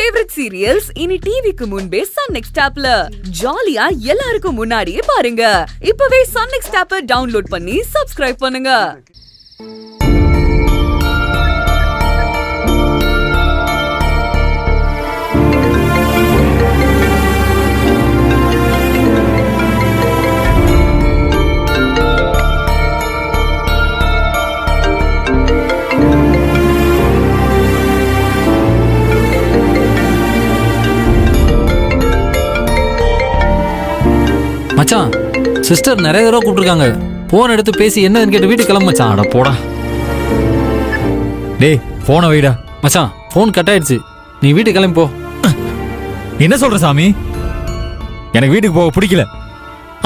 Favourite serials இனி டிவிக்கு முன்பே சன் நெக்ஸ்ட் ஆப்ல ஜாலியா எல்லாருக்கும் முன்னாடியே பாருங்க. இப்பவே சன் நெக்ஸ்ட் ஆப்பை டவுன்லோட் பண்ணி சப்ஸ்கிரைப் பண்ணுங்க. மச்சான், சிஸ்டர் நிறைய தடவை கூப்பிட்டுருக்காங்க. போன் எடுத்து பேசி என்னன்னு கேட்டு வீட்டுக்கு கிளம்ப மச்சான். அட போடா. டேய் போனை வைடா. மச்சான் போன் கட் ஆயிடுச்சு, நீ வீட்டுக்கு கிளம்பி போ. என்ன சொல்ற சாமி? எனக்கு வீட்டுக்கு போக பிடிக்கல.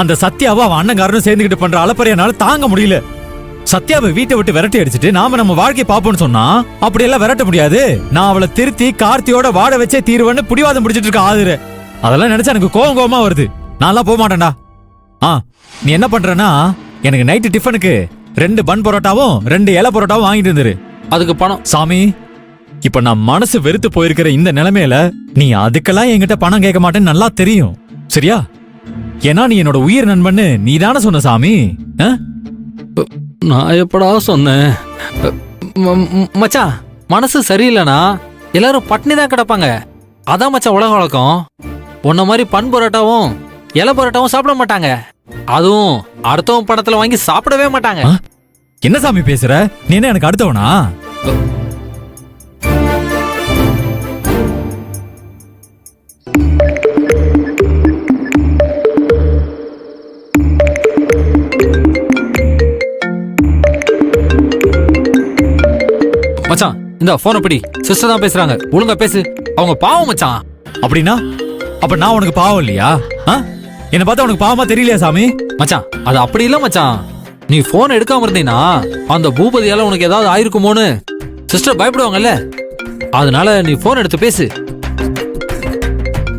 அந்த சத்யாவை அவன் அண்ணங்காரனும் சேர்ந்துக்கிட்டு பண்ற அலப்பறையனால தாங்க முடியல. சத்யாவை வீட்டை விட்டு விரட்டி அடிச்சுட்டு நாம நம்ம வாழ்க்கையை பார்ப்போம்னு சொன்னா அப்படியெல்லாம் விரட்ட முடியாது. நான் அவளை திருத்தி கார்த்தியோட வாட வச்சே தீர்வன்னு பிடிவாதம் பிடிச்சிட்டு இருக்க ஆதுரு. அதெல்லாம் நினைச்சா எனக்கு கோவமா வருது. நான்லாம் போக மாட்டேன்டா. நீ என்ன பண்றனா, எனக்கு நைட்டு டிஃபனுக்கு 2 பன் பரோட்டாவும் 2 இலை பரோட்டாவும் வாங்கிட்டு இருந்துரு. அதுக்கு பணம்? சாமி, இப்ப நான் மனசு வெறுத்து போயிருக்கிற இந்த நிலைமையில நீ அதுக்கெல்லாம் என்கிட்ட பணம் கேட்க மாட்டேன்னு நல்லா தெரியும், சரியா? ஏன்னா நீ என்னோட உயிர் நண்பன்னு நீ தானே சொன்ன சாமி. நான் எப்படா சொன்னேன்? மச்சான், மனசு சரியில்லைனா எல்லாரும் பட்னி தான் கிடப்பாங்க. அதான் மச்சான் உலக வழக்கம். உன்ன மாதிரி பன் பரோட்டாவும் இலை பரோட்டாவும் சாப்பிட மாட்டாங்க. அதுவும் அடுத்தவன் படத்துல வாங்கி சாப்பிடவே மாட்டாங்க. என்ன சாமி பேசுற? நீ என்ன எனக்கு அடுத்தவனா? மச்சான் இந்த போனை பிடி. சிஸ்டர் தான் பேசுறாங்க, ஒழுங்கா பேசு. அவங்க பாவம் மச்சான். அப்படின்னா அப்ப நான் உனக்கு பாவம் இல்லையா? என்ன பார்த்தா உனக்கு பாவமா தெரியலையா சாமி? மச்சான் அது அப்படி இல்ல மச்சான். நீ போன் எடுக்காம இருந்தீனா அந்த பூபதியால உனக்கு ஏதாவது ஆயிருக்குமோன்னு சிஸ்டர் பயப்படுவாங்கல்ல. அதனால நீ போன் எடுத்து பேசு.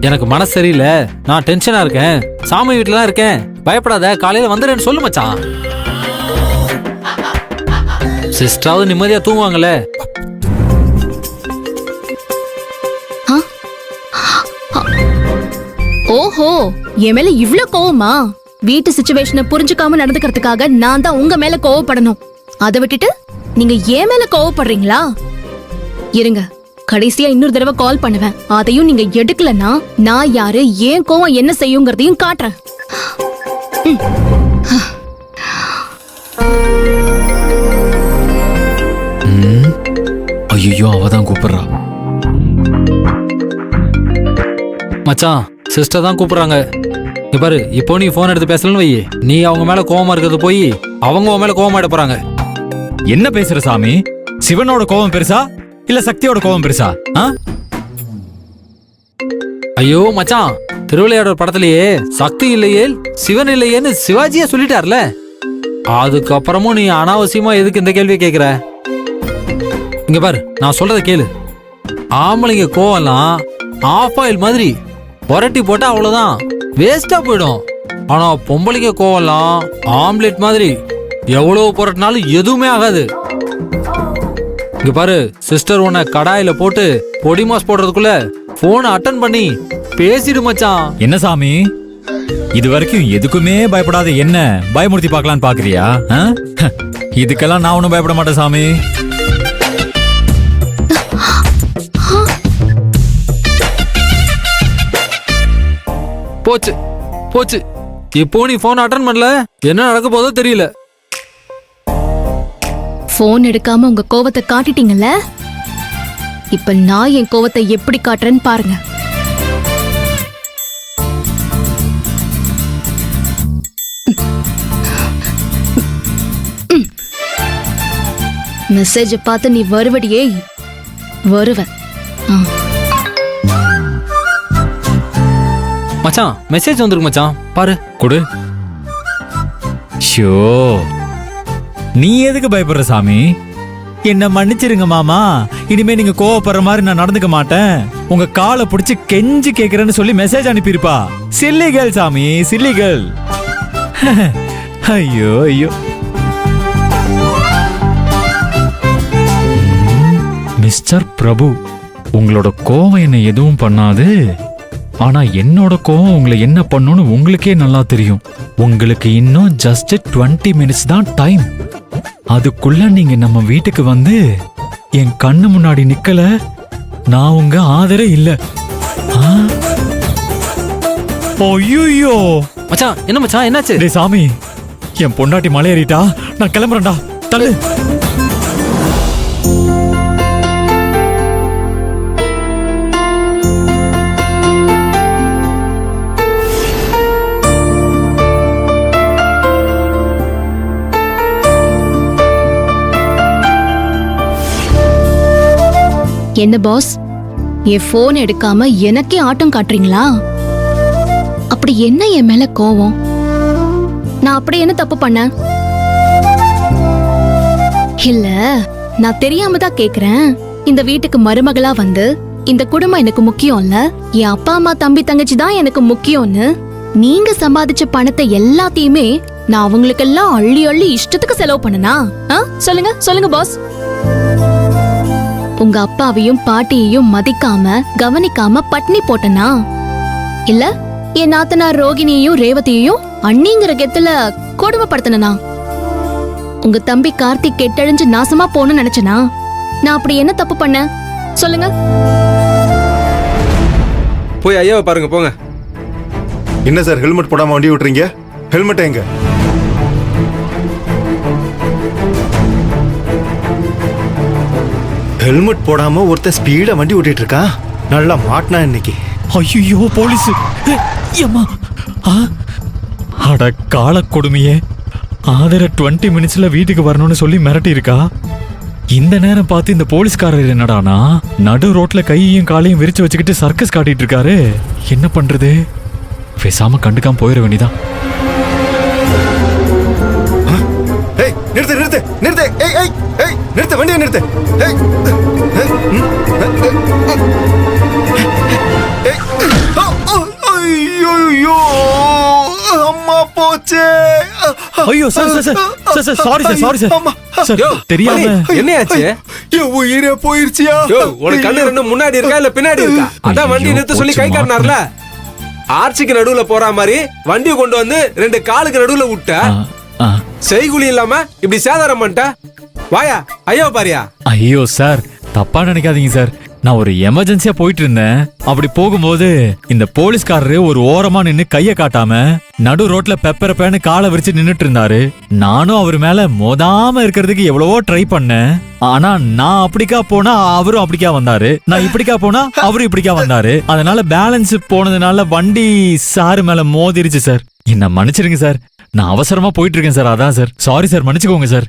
எனக்கு மனசு சரியில்லை, நான் டென்ஷனா இருக்கேன், சாமி வீட்டுல தான் இருக்கேன், பயப்படாத, காலையில வந்துடுறேன்னு சொல்லு மச்சான். சிஸ்டராவது நிம்மதியா தூங்குவாங்கல்ல. ஓஹோ, என் மேல இவ்ளோ கோவமா? வீட்டு சிச்சுவேஷனை புரிஞ்சுக்காம நடந்துக்கிறதுக்காக நான் தான் உங்க மேல கோவப்படணும். அதை விட்டுட்டு நீங்க என் மேல கோவப்படுறீங்களா? இருங்க, கடைசியா இன்னொரு தடவை கால் பண்ணுவேன். அதையும் நீங்க எடுக்கலன்னா நான் யாரு, ஏன் கோவம் என்ன செய்யுங்கிறதையும் காட்டுறேன். ஐயோ, அவதான் கூப்பிடுறா. மச்சான் சிஸ்டர் தான் கூப்பிடுறாங்க. பாரு, இப்போ நீ போன் எடுத்து பேசலன்னு வை, நீ அவங்க மேல கோவமா இருக்கிறது போய் அவங்க உன் மேல கோவமாயிட போறாங்க. என்ன பேசுற சாமி? சிவனோட கோவம் பெருசா இல்ல சக்தியோட கோவம் பெருசா? ஐயோ மச்சான், திருவிளையாடல் படத்திலேயே சக்தி இல்லையே சிவன் இல்லையேன்னு சிவாஜியா சொல்லிட்டார்ல. அதுக்கப்புறமும் நீ அனாவசியமா எதுக்கு இந்த கேள்வியை கேக்குற? இங்க பாரு, நான் சொல்றத கேளு. ஆம்பளைங்க கோவம்லாம் ஆஃப் ஆயில் மாதிரி புரட்டி போட்டா அவ்வளவுதான், வேஸ்டா போயிடும். ஆனா பொம்பளைங்க கோவம்லாம் ஆம்லெட் மாதிரி எவ்வளவு புரட்டினாலும் எதுவுமே ஆகாது. இங்க பாரு, சிஸ்டர் உன்னை கடாயில போட்டு பொடி மாஸ் போடுறதுக்குள்ள போனை அட்டன் பண்ணி பேசிடு மச்சான். என்ன சாமி, இது வரைக்கும் எதுக்குமே பயப்படாத என்ன பயமுறுத்தி பார்க்கலான்னு பாக்குறியா? இதுக்கெல்லாம் நான் ஒன்னும் பயப்பட மாட்டேன் சாமி. போச்சு போச்சு, இப்போ நீ போன் அட்டன் பண்ணல, என்ன நடக்க போதோ தெரியல. போன் எடுக்காம உங்க கோவத்தை காட்டிட்டீங்கல்ல, இப்ப நான் என் கோவத்தை எப்படி காட்டுறேன்னு பாருங்க. மெசேஜ் பார்த்து நீ வருவடியே வருவ. மச்சான் மெசேஜ் வந்திருக்கு மச்சான், பாரு. கொடு. ஷோ, நீ எதுக்கு பயப்படுற சாமி? என்ன மன்னிச்சிருங்க மாமா, இனிமே நீங்க கோவப்படுற மாதிரி நான் நடந்துக்க மாட்டேன். உங்க காலை பிடிச்சு கெஞ்சி கேக்குறேன்னு சொல்லி மெசேஜ் அனுப்பியிருப்பா. சில்லி கேர்ள் சாமி, சில்லி கேர்ள். ஐயோ ஐயோ. மிஸ்டர் பிரபு, உங்களோட கோவம் என்ன எதுவும் பண்ணாது. ஆனா என்னோட கோவம் உங்களை என்ன பண்ணுன்னு உங்களுக்கே நல்லா தெரியும். உங்களுக்கு இன்னும் ஜஸ்ட் 20 மினிட்ஸ் தான் டைம். அதுக்குள்ள நீங்க நம்ம வீட்டுக்கு வந்து என் கண்ணு முன்னாடி நிக்கல, நான் உங்க ஆதரே இல்ல. ஐயோ மச்சான் என்ன மச்சான் என்னாச்சு? டேய் சாமி, என் பொண்டாட்டி மலையேறிட்டா, நான் கிளம்புறேன்டா, தள்ளு. என்ன பாஸ், என் போன் எடுக்காம எனக்கே ஆட்டம் காட்டுறீங்களா? அப்படி என்ன என் மேல கோவம்? நான் அப்படி என்ன தப்பு பண்ணேன்? இல்ல, நான் தெரியாம தான் கேக்குறேன். இந்த வீட்டுக்கு மருமகளா வந்து இந்த குடும்பம் எனக்கு முக்கியம் இல்ல, என் அப்பா அம்மா தம்பி தங்கச்சி தான் எனக்கு முக்கியம்னு நீங்க சம்பாதிச்ச பணத்தை எல்லாத்தையுமே நான் அவங்களுக்கெல்லாம் அள்ளி அள்ளி இஷ்டத்துக்கு செலவு பண்ணனா? சொல்லுங்க சொல்லுங்க பாஸ். உங்க அப்பாவையும் பாட்டியையும் மதிக்காம கவனிக்காம பட்னி போட்டனா? இல்ல என் நாத்தனார் ரோகிணியையும் ரேவதியையும் அண்ணிங்கிற கெத்துல கொடுமைப்படுத்தினா? உங்க தம்பி கார்த்திக் கெட்டழிஞ்சு நாசமா போன்னு நினைச்சனா? நான் அப்படி என்ன தப்பு பண்ண சொல்லுங்க? போய் ஐயாவை பாருங்க போங்க. என்ன சார் ஹெல்மெட் போடாம வண்டி விட்டுறீங்க? ஹெல்மெட் எங்க? ஹெல்மெட் போடாம ஒருத்தன் ஸ்பீடா வண்டி ஓட்டிட்டு இருக்கா. நல்லா மாட்டினா இன்னைக்கு. ஐயோ போலீஸ்! ஏம்மா! அட கால கொடுமையே! ஆதர 20 மினிட்ஸ்ல வீட்டுக்கு வரணும்னு சொல்லி மிரட்டி இருக்கா. இந்த நேரம் பார்த்து இந்த போலீஸ்காரர் என்னடானா நடு ரோட்ல கையையும் காலையும் விரிச்சு வச்சுக்கிட்டு சர்க்கஸ் காட்டிட்டு இருக்காரு. என்ன பண்றது? பேசாம கண்டுக்காம போயிட வேண்டியதான். ஏய் நிறுத்து நிறுத்து நிறுத்து! ஏய் ஏய் ஏய் நிறுத்து, வண்டியை நிறுத்து! ஏய் ஐயோ அம்மா போச்சே! ஐயோ sir sir sir sir sorry sir sorry sir sir தெரியாம. என்னையாச்சு? என் உயிரே போயிருச்சியா? உனக்கு கண்ணு ரெண்டு முன்னாடி இருக்கா இல்ல பின்னாடி இருக்கா? அதான் வண்டி நிறுத்த சொல்லி கை காட்டினார்ல. ஆர்ச்சிக்கு நடுவுல போற மாதிரி வண்டியை கொண்டு வந்து 2 காலுக்கு நடுவுல விட்ட. செய்குலி இல்லாம இப்படி சேதாரம் பண்ணிட்ட. வாயா ஐயோ பாரியா. ஐயோ சார் தப்பா நினைக்காதீங்க சார். நான் ஒரு எமர்ஜென்சியா போயிட்டு இருந்தேன். அப்படி போகும்போது இந்த போலீஸ்காரரு ஒரு ஓரமா நின்னு கைய காட்டாம நடு ரோட்ல பெப்பர பேனு காலை விரிச்சு நின்னுட்டு இருந்தாரு. நானும் அவர் மேல மோதாம இருக்கிறதுக்கு எவ்வளவோ ட்ரை பண்ணேன். ஆனா நான் அப்படிக்கா போனா அவரும் அப்படிக்கா வந்தாரு, நான் இப்படிக்கா போனா அவரும் இப்படிக்கா வந்தாரு. அதனால பேலன்ஸ் போனதுனால வண்டி சாரு மேல மோதிருச்சு சார். என்ன மன்னிச்சிருங்க சார், நான் அவசரமா போயிட்டு இருக்கேன் சார். அதான் சார், சாரி சார், மன்னிச்சுக்கோங்க சார்.